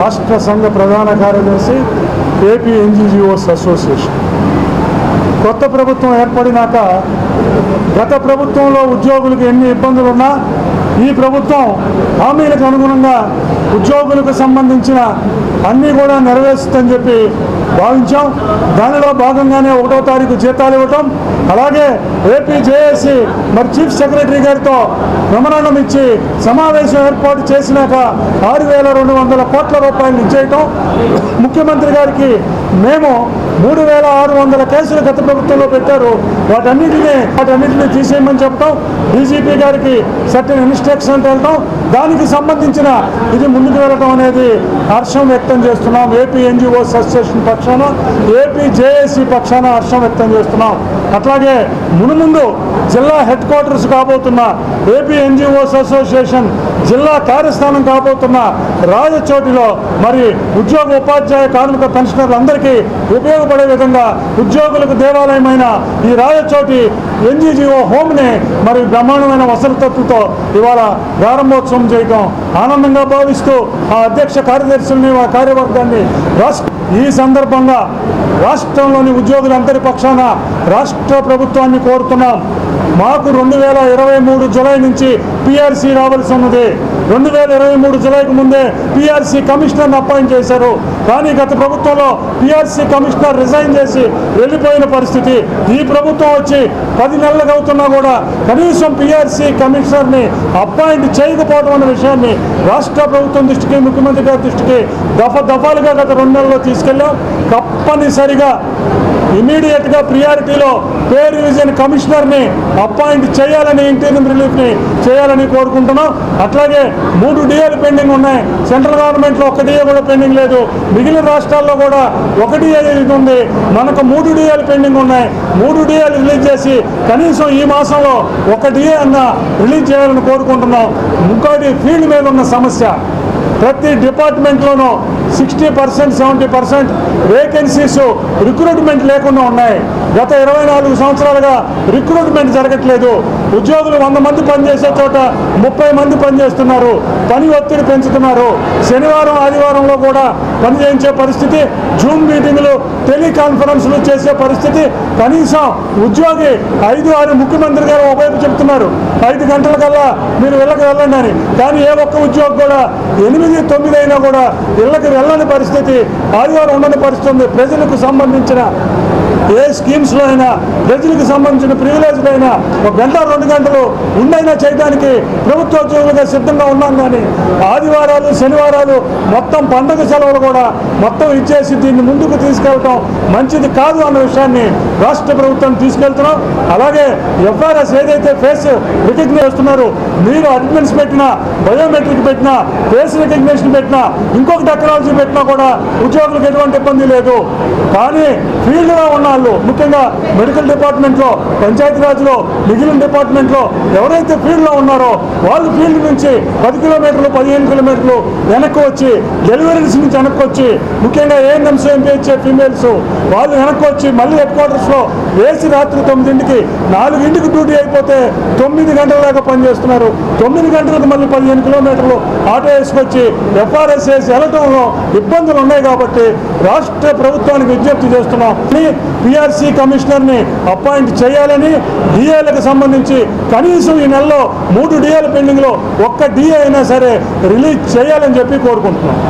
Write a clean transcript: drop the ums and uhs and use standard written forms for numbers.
రాష్ట్ర సంఘ ప్రధాన కార్యదర్శి ఏపీ ఎన్జీఓస్ అసోసియేషన్ కొత్త ప్రభుత్వం ఏర్పడినాక గత ప్రభుత్వంలో ఉద్యోగులకు ఎన్ని ఇబ్బందులున్నా ఈ ప్రభుత్వం హామీలకు అనుగుణంగా ఉద్యోగులకు సంబంధించిన అన్నీ కూడా నెరవేరుస్తుందని చెప్పి భావించాం. దానిలో భాగంగానే 1వ తారీఖు జీతాలు ఇవ్వటం, అలాగే ఏపీ జేఏసీ మరి చీఫ్ సెక్రటరీ గారితో మెమరాండం ఇచ్చి సమావేశం ఏర్పాటు చేసినాక 6,200 కోట్ల రూపాయలు ఇచ్చేయటం, ముఖ్యమంత్రి గారికి మేము 3,600 కేసులు గత ప్రభుత్వంలో పెట్టారు, వాటన్నిటినీ తీసేయమని చెప్పడం, డీజీపీ గారికి సర్టెన్ ఇన్స్ట్రక్షన్ వెళ్ళటం, దానికి సంబంధించిన ఇది ముందుకు వెళ్ళటం అనేది హర్షం వ్యక్తం చేస్తున్నాం. ఏపీ ఎన్జీఓస్ అసోసియేషన్ పక్షాన, ఏపీ జేఏసీ పక్షాన హర్షం వ్యక్తం చేస్తున్నాం. అట్లాగే మునుముందు జిల్లా హెడ్ క్వార్టర్స్ కాబోతున్న ఏపీ ఎన్జీఓస్ అసోసియేషన్ జిల్లా కార్యస్థానం కాబోతున్న రాజచోటిలో మరి ఉద్యోగ ఉపాధ్యాయ కార్మిక పెన్షనర్లందరికీ ఉపయోగపడే విధంగా ఉద్యోగులకు దేవాలయమైన ఈ రాజచోటి ఎన్జీఓ హోమ్ని మరి బ్రహ్మాండమైన వసతులతో ఇవాళ ప్రారంభోత్సవం చేయడం ఆనందంగా భావిస్తూ ఆ అధ్యక్ష కార్యదర్శుల్ని ఆ కార్యవర్గాన్ని ఈ సందర్భంగా రాష్ట్రంలోని ఉద్యోగులందరి పక్షాన రాష్ట్ర ప్రభుత్వాన్ని కోరుతున్నాం. మాకు 2023 జులై నుంచి పిఆర్సీ రావాల్సి ఉన్నది. 2023 జులైకి ముందే పిఆర్సీ కమిషనర్ని అపాయింట్ చేశారు. కానీ గత ప్రభుత్వంలో పిఆర్సీ కమిషనర్ రిజైన్ చేసి వెళ్ళిపోయిన పరిస్థితి. ఈ ప్రభుత్వం వచ్చి 10 నెలలకు అవుతున్నా కూడా కనీసం పిఆర్సీ కమిషనర్ని అపాయింట్ చేయకపోవడం అనే విషయాన్ని రాష్ట్ర ప్రభుత్వం దృష్టికి, ముఖ్యమంత్రి గారి దృష్టికి దఫాలుగా గత 2 నెలల్లో తీసుకెళ్ళాం. తప్పనిసరిగా ఇమీడియట్గా ప్రియారిటీలో పే రివిజన్ కమిషనర్ని అపాయింట్ చేయాలని, ఇంటీరియం రిలీఫ్ని చేయాలని కోరుకుంటున్నాం. అట్లాగే 3 డిఏలు పెండింగ్ ఉన్నాయి. సెంట్రల్ గవర్నమెంట్లో 1 డిఏ కూడా పెండింగ్ లేదు. మిగిలిన రాష్ట్రాల్లో కూడా 1 డిఏ ఉంది. మనకు 3 డిఏలు పెండింగ్ ఉన్నాయి. 3 డిఏలు రిలీజ్ చేసి కనీసం ఈ మాసంలో 1 డిఏ అన్న రిలీజ్ చేయాలని కోరుకుంటున్నాం. ఇంకోటి ఫీల్డ్ మీద ఉన్న సమస్య, ప్రతి డిపార్ట్మెంట్లోనూ 60%, 70% వేకెన్సీస్ రిక్రూట్మెంట్ లేకుండా ఉన్నాయి. గత 24 సంవత్సరాలుగా రిక్రూట్మెంట్ జరగట్లేదు. ఉద్యోగులు 100 మంది పనిచేసే చోట 30 మంది పనిచేస్తున్నారు. పని ఒత్తిడి పెంచుతున్నారు. శనివారం ఆదివారంలో కూడా పని చేయించే పరిస్థితి, జూమ్ మీటింగులు, టెలికాన్ఫరెన్స్లు చేసే పరిస్థితి. కనీసం ఉద్యోగి 5-6 ముఖ్యమంత్రి గారు ఒకవైపు చెప్తున్నారు 5 గంటలకల్లా మీరు ఇళ్ళకి వెళ్ళండి అని, కానీ ఏ ఒక్క ఉద్యోగి కూడా 8-9 అయినా కూడా ఇళ్ళకి వెళ్ళని పరిస్థితి, ఆదివారం ఉండని పరిస్థితి ఉంది. ప్రజలకు సంబంధించిన ఏ స్కీమ్స్లో అయినా, ప్రజలకు సంబంధించిన ప్రివిలేజ్లు అయినా 1 గంట 2 గంటలు ఉండైనా చేయడానికి ప్రభుత్వోద్యోగులుగా సిద్ధంగా ఉన్నాం. కానీ ఆదివారాలు, శనివారాలు, మొత్తం పండుగ సెలవులు కూడా మొత్తం ఇచ్చేసి దీన్ని ముందుకు తీసుకెళ్ళటం మంచిది కాదు అన్న విషయాన్ని రాష్ట్ర ప్రభుత్వం తీసుకెళ్తున్నాం. అలాగే ఎఫ్ఆర్ఎస్ ఏదైతే ఫేస్ రికగ్నిషన్ చేస్తున్నారు, మీరు అటెండెన్స్ పెట్టినా, బయోమెట్రిక్ పెట్టినా, ఫేస్ రికగ్నిషన్ పెట్టినా, ఇంకొక టెక్నాలజీ పెట్టినా కూడా ఉద్యోగులకు ఎటువంటి ఇబ్బంది లేదు. కానీ ఫీల్డ్లో ఉన్న వాళ్ళు, ముఖ్యంగా మెడికల్ డిపార్ట్మెంట్లో, పంచాయతీరాజ్లో, మిగిలిన డిపార్ట్మెంట్లో ఎవరైతే ఫీల్డ్లో ఉన్నారో వాళ్ళు ఫీల్డ్ నుంచి 10 కిలోమీటర్లు, 15 కిలోమీటర్లు వెనక్కి వచ్చి, డెలివరీస్ నుంచి వెనక్కి వచ్చి, ముఖ్యంగా ఏఎన్ఎంస్, ఎంపీహెచ్ఏ ఫీమేల్స్ వాళ్ళు వెనక్కి వచ్చి మళ్ళీ హెడ్ క్వార్టర్స్లో వేసి రాత్రి 9కి 4కి డ్యూటీ అయిపోతే 9 గంటల దాకా పనిచేస్తున్నారు. 9 గంటలకు మళ్ళీ 15 కిలోమీటర్లు ఆటో వేసుకొచ్చి ఎఫ్ఆర్ఎస్ వేసి వెళ్ళటంలో ఇబ్బందులు ఉన్నాయి. కాబట్టి రాష్ట్ర ప్రభుత్వానికి విజ్ఞప్తి చేస్తున్నాం, పిఆర్సీ కమిషనర్ని అపాయింట్ చేయాలని, డిఏలకు సంబంధించి కనీసం ఈ నెలలో 3 డిఏల పెండింగ్లో 1 డిఏ అయినా సరే రిలీజ్ చేయాలని చెప్పి కోరుకుంటున్నాం.